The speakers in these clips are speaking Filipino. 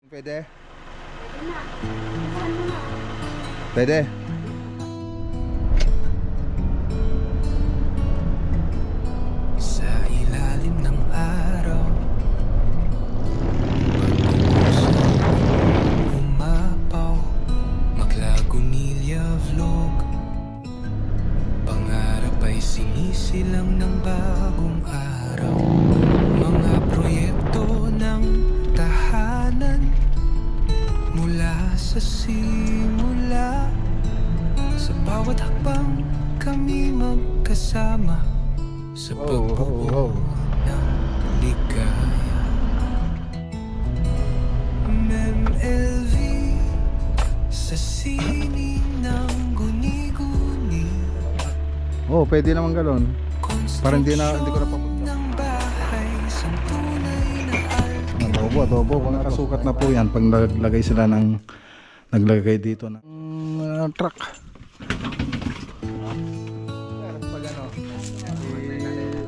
Pwede? Pwede? Sa ilalim ng araw, umapaw, Maglagunilya vlog. Pangarap ay sinisilang ng bagong araw. Mga proyekto ng tahanan mula sa simula. Sa bawat hakbang kami magkasama sa pagbuo ng ligaya. MMLV sa sining ng guni-guni. Oh, pwede naman galon. Parang hindi ko na papunta. Adobo. Kung nakasukat na po yan, pag naglagay sila ng naglagay dito ng truck. Pag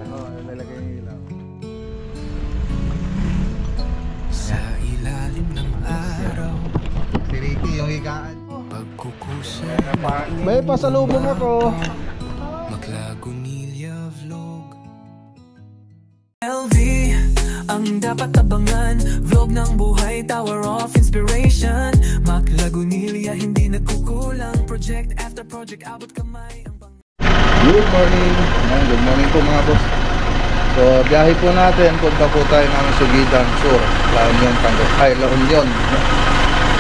ano, lalagay ng ilaw. Sa ilalim ng araw, Si Ricky, yung higaan. pagkukusay, May pasalubong ako. Maglagunilya vlog. LV ang dapat abangan, vlog ng buhay, tower of inspiration. Maglagunilya, hindi nagkukulang, project after project, abot kamay ang Good morning. Good morning po mga boss. So biyahe po natin, punta po tayo ng Sugidan Sur, La Union Tango.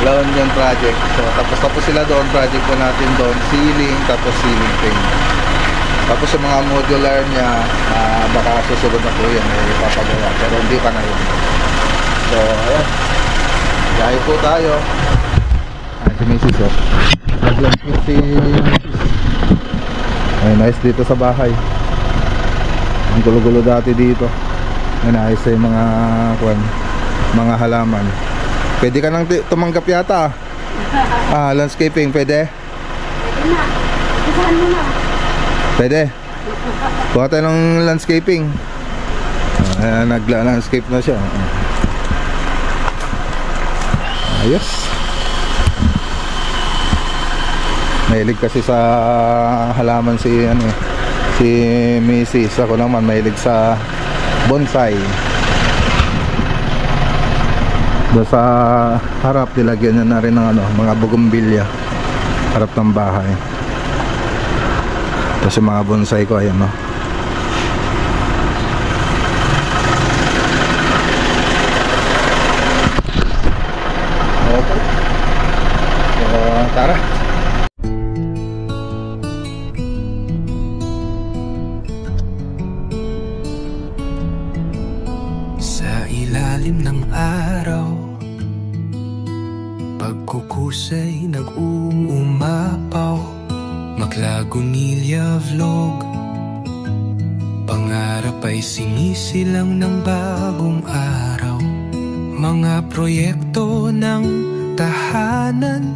La Union project. So tapos sila doon, project po natin doon, ceiling, tapos ceiling paint. Tapos yung mga modular niya, baka susunod na po yan, ipapagawa, pero hindi pa na yun. So ayan, biyahe po tayo. Si Mrs. Nag-landscape si Mrs. Ay, nice dito sa bahay. Ang gulo-gulo dati dito. Ay, nice yung mga halaman. Pwede ka nang tumanggap yata. Landscaping, pwede? Pwede na. Isahan mo na. Pwede. Kuha tayo ng landscaping. Nagla-landscape na siya. Ayos. Mahilig kasi sa halaman si Mrs. Ako naman mahilig sa bonsai. Doon sa harap nilagyan niya na rin ng mga bougainvillea. Harap ng bahay. Tapos yung mga bonsai ko ayan, no. Okay. So, tara. Sa ilalim ng araw, pagkukusay nag-uumapaw. Maglagunilya vlog. Pangarap ay sinisilang ng bagong araw. Mga proyekto ng tahanan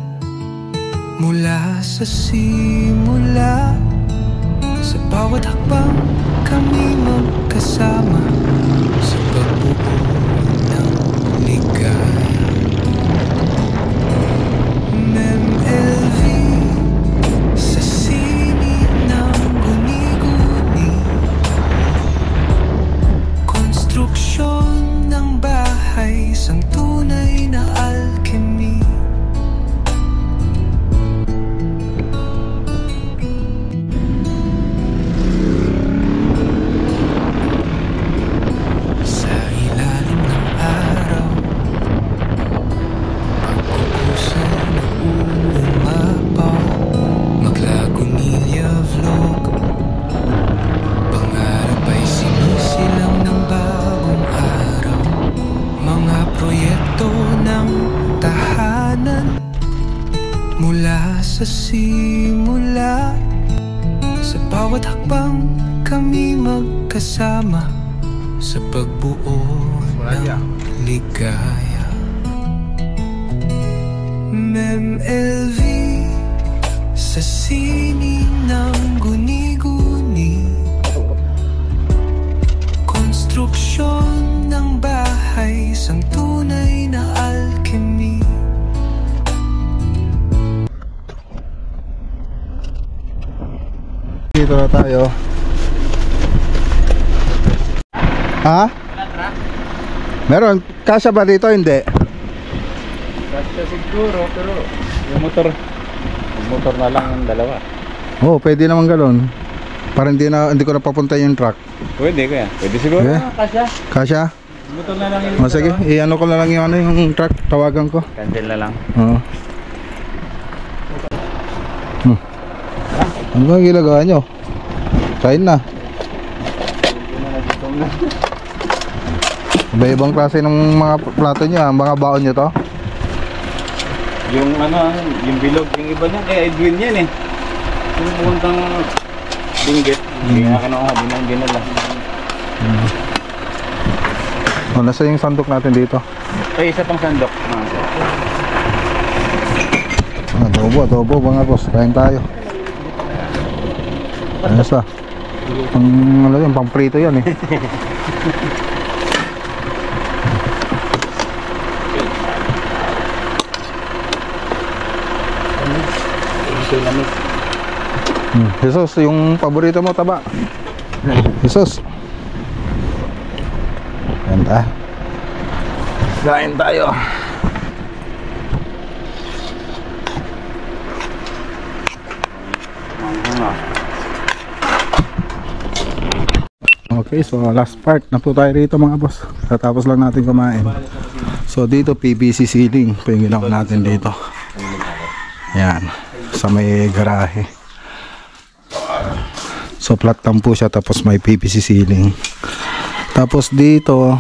mula sa simula. Sa bawat hakbang kami magkasama sa pagbuo ng ligaya. MMLV sa sining ng guni-guni. Konstruksyon ng bahay, isang tunay na alchemy. Sa ilalim ng araw, pagkukusay nag-uumapaw. Maglagunilya vlog. Pangarap ay sinisilang ng bagong araw. Mga proyekto ng tahanan mula sa simula. Sa bawat hakbang kami magkasama sa pagbuo ng ligaya. MMLV sa sining ng guni-guni. Konstruksyon ng bahay, isang tunay na alchemy. nandito na tayo. Ha? Meron, kasya ba dito? Hindi. Kasya siguro, pero yung motor na lang yung dalawa. Oo, pwede naman galon. Para hindi ko na papunta yung truck. Pwede kaya? Pwede siguro. Okay. Kasya. Kasya? Motor na lang yung O sige, i-ano ko na lang yung truck. Tawagan ko. cancel na lang. Oo. Ano ba ang ginagawa nyo? Kain na. Iba-ibang klase ng mga plato nyo, mga baon nyo to? Yung yung bilog, yung iba niya, kaya Edwin yan eh. Yung puntang Dinggit, hindi nga kinuha, dinala. O, nasa yung sandok natin dito? Ay, isa pang sandok. Adobo mga boss, kain tayo. Ayos ah. Pang prito yan eh. Jesus, yung paborito mo taba. Jesus. Ganda. Kain tayo. Okay, so last part na po tayo rito mga boss. Tatapos lang natin kumain. So dito PVC ceiling po yung ginawa natin dito. Yan, sa may garahe. So flat lang po siya, tapos may PVC ceiling. Tapos dito,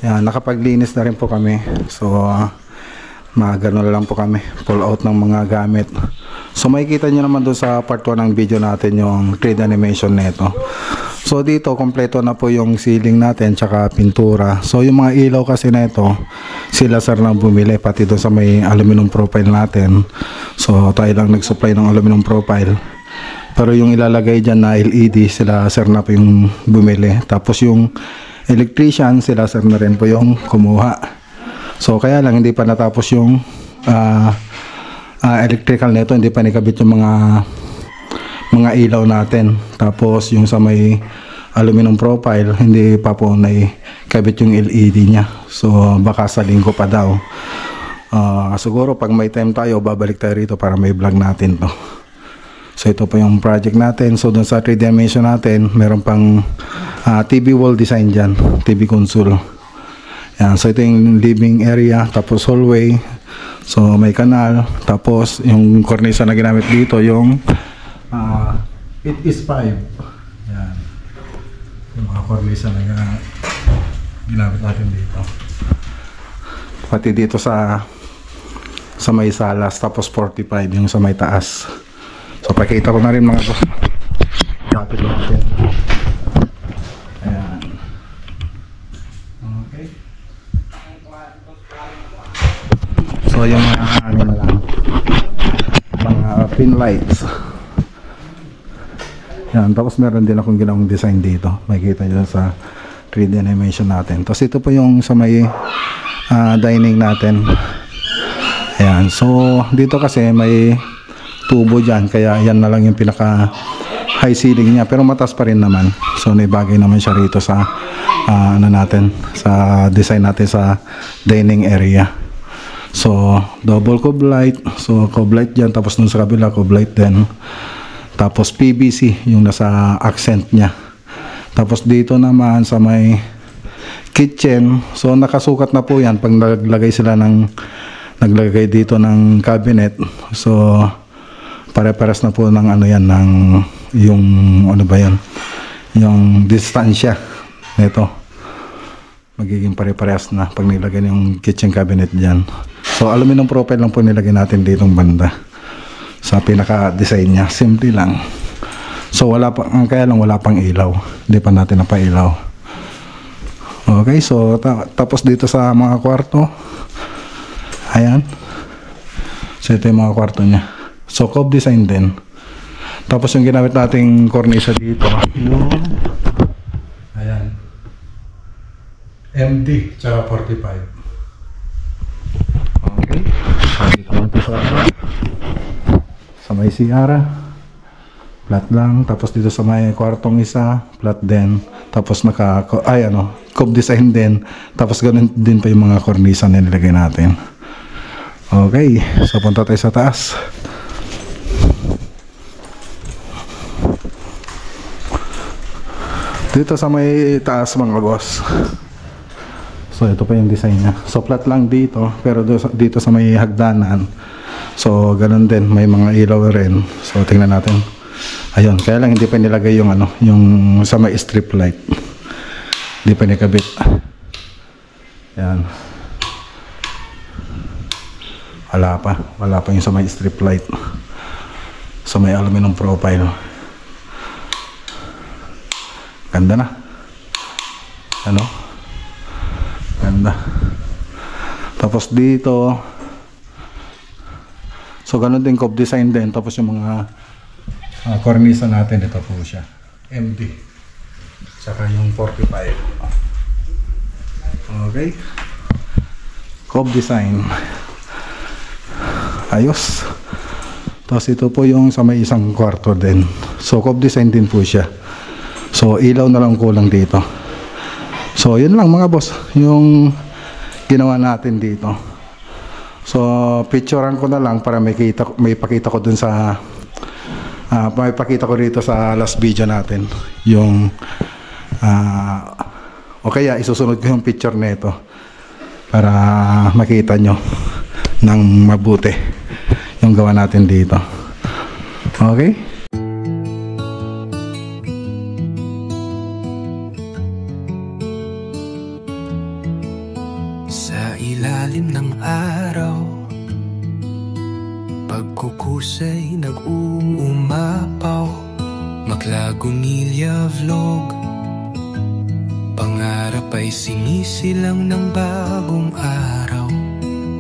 yan, nakapaglinis na rin po kami. So magano lang po kami, pull out ng mga gamit. So makikita nyo naman doon sa part 1 ng video natin yung 3D animation nito. So dito kompleto na po yung ceiling natin tsaka pintura. So yung mga ilaw kasi na ito, sila sir na bumili, pati doon sa may aluminum profile natin. So tayo lang nag-supply ng aluminum profile. Pero yung ilalagay dyan na LED, sila sir na po yung bumili. Tapos yung electrician, sila sir na rin po yung kumuha. So kaya lang hindi pa natapos yung electrical nito, hindi pa nakabit yung mga ilaw natin. Tapos yung sa may aluminum profile, hindi pa po nakabit yung LED niya. So baka sa linggo pa daw. Siguro pag may time tayo, babalik tayo rito para may vlog natin to. So ito po yung project natin. So dun sa 3D animation natin, meron pang TV wall design dyan, TV console. Yan, so ito yung living area, tapos hallway. So may kanal, tapos yung cornisa na ginamit dito yung it is 5. Yan, yung mga cornisa na ginamit natin dito. Pati dito sa may salas, tapos 45 yung sa may taas. So pakita ko na rin mga boss. Kapit natin. Ayan. Okay. So yung mga ano na lang, mga pin lights. Yan, tapos meron din akong ginawang design dito. Makikita nyo sa 3D animation natin. Tapos ito po yung sa may dining natin. Ayan, so dito kasi may tubo dyan, kaya yan na lang yung pinaka high ceiling niya, pero mataas pa rin naman. So naibagay naman siya rito sa ano natin, sa design natin sa dining area. So double cove light, so cove light dyan, tapos nung sa kabila cove light din, tapos PVC yung nasa accent niya. Tapos dito naman sa may kitchen, so nakasukat na po yan pag naglagay dito ng cabinet. So pare-pares na po ng ano yan, ng yung ano ba yan, yung distansya nito, magiging pare-pares na pag nilagay yung kitchen cabinet dyan. So aluminum profile lang po nilagay natin ditong banda sa pinaka-design niya, simple lang. So wala pa, kaya lang wala pang ilaw, hindi pa natin napailaw. Okay, so tapos dito sa mga kwarto, ayan, so ito yung mga kwarto niya. So cove design din. Tapos yung ginamit nating cornisa dito, yung ayan, MD tsaka 45. Okay, dito naman po sa may CR. Flat lang. Tapos dito sa may kwartong isa, flat din. Tapos cove design din. Tapos ganun din pa yung mga kornisa na nilagay natin. Okay, so punta tayo sa taas. Dito sa may taas mga boss. So ito pa yung design niya. So flat lang dito, pero dito sa may hagdanan. So ganun din, may mga ilaw rin. So tingnan natin. Ayun, kaya lang hindi pa nilagay yung yung sa may strip light. Hindi pa nikabit. Yan. Wala pa yung sa may strip light. So may aluminum profile. Ganda na. Ganda. Tapos dito, so ganun din cove design din. Tapos yung mga kornisa natin, ito po siya, MD, saka yung 45. Okay, cove design, ayos. Tapos ito po yung sa may isang kwarto din, so cove design din po siya. So ilaw na lang kulang dito. So yun lang mga boss yung ginawa natin dito. So picturean ko na lang para may pakita ko dun sa may pakita ko rito sa last video natin yung o kaya isusunod ko yung picture nito para makita nyo ng mabuti yung gawa natin dito. Okay? Sa ilalim ng araw, pagkukusay nag-uumapaw. Maklagunilya vlog, pangarap ay sinisilang ng bagong araw.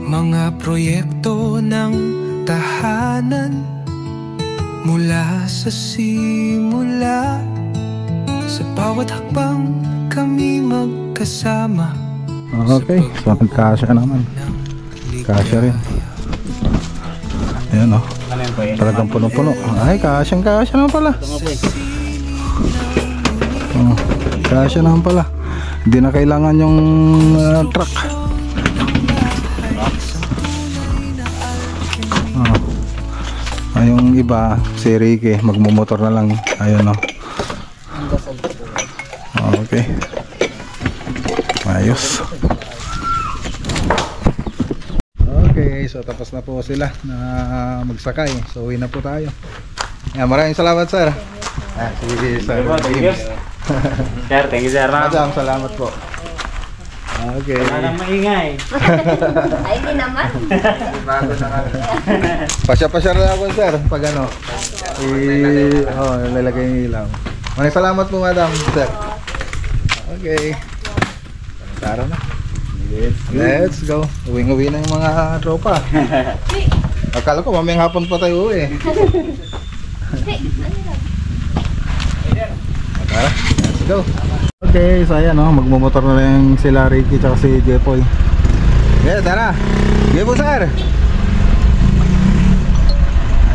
Mga proyekto ng tahanan, mula sa simula. Sa bawat hakbang kami magkasama. Okay, so kasya naman. Kasya rin. Ayan o. Talagang puno-puno. Ay, kasya naman pala. Kasya naman pala. Hindi na kailangan yung truck. Yung iba, si Ricky, magmumotor na lang. Ayun o. Okay. Ayos. Okay, so tapos na po sila na magsakay. So uwi na po tayo. Maraming salamat sir. Sige sir. Thank you. Sir, thank you sir. Madam, salamat po. Okay. Wala nang maingay. Ay, di naman. Pasya-pasya na ako sir pag lalagay yung ilaw. Maraming salamat po madam sir. Okay. Tara na. Let's go. Uwing-uwi na yung mga tropa. Akala ko mamayang hapon pa tayo uwi. Tara, let's go. Okay, so ayan magmumotor na lang sila Ricky at si Jepoy. Yeah, tara. Sige po sir.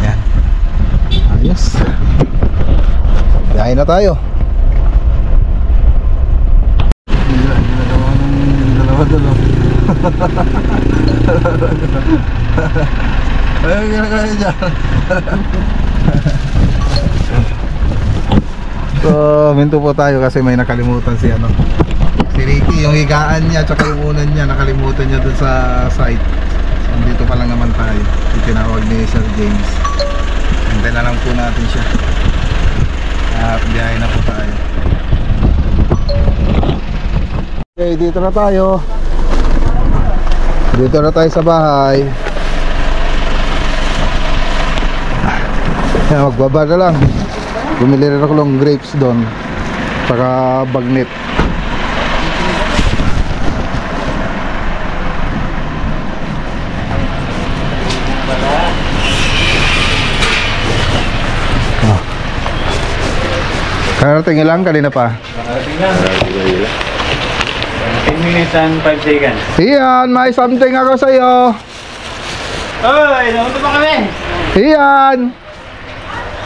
Ayan. Ayos. Biyahe na tayo. Dalawa. Ayun, ginagawa niya dyan. So, minto po tayo kasi may nakalimutan si Ricky, yung higaan niya tsaka yung unan niya, nakalimutan niya dun sa site. So, dito pa lang naman tayo. Itinawag ni Sir James. Hintay na lang po natin siya. At biyahe na po tayo. Okay, dito na tayo. Dito na tayo sa bahay. Yan, magbaba na lang. Bumili rin ako ng grapes doon. Saka bagnet. Karating lang kanina pa. Karating lang. 10 minutes and 5 seconds. Ian, may something ako sa'yo. Oy, naunto pa kami. Ian!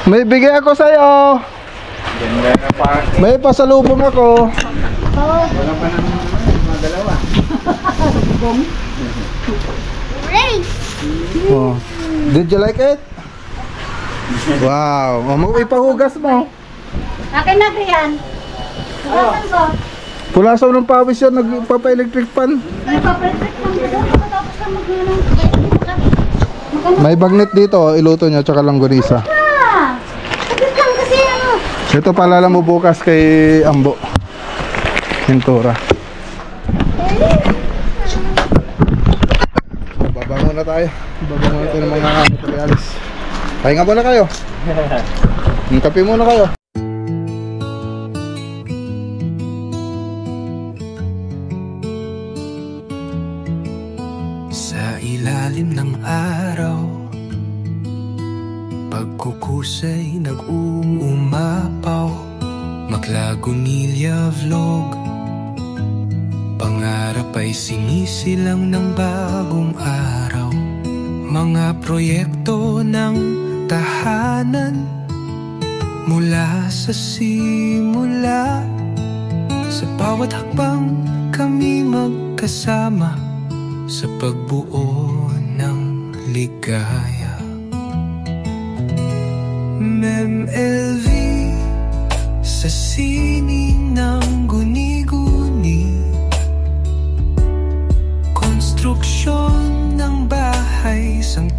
May bigay ako sa'yo. Ganda na party. May pasalubong ako. Wala pa naman mga dalawa. Great! Oh. Did you like it? Wow. Oh, ipahugas mo. Akin na yan. Hugasan ko. Pulasaw ng pawis yan, nagpapa-electric fan. Nagpapresent lang dito. Tapos ka mag-ano. May bagnet dito, iluto nyo, tsaka langgonisa. Saglit lang kasi ano. Ito palala mo bukas kay Ambo. Pintura. Baba muna tayo. Baba muna tayo ng mga materialis. Pahinga muna kayo. Kape muna kayo. Sa ilalim ng araw, pagkukusay nag-uumapaw. Maklagunilya vlog, pangarap ay sinisilang ng bagong araw. Mga proyekto ng tahanan, mula sa simula. Sa bawat hakbang kami magkasama, sa pagbuo ng ligaya. MemLV, sa sining ng guni-guni, konstruksyon ng bahay, sang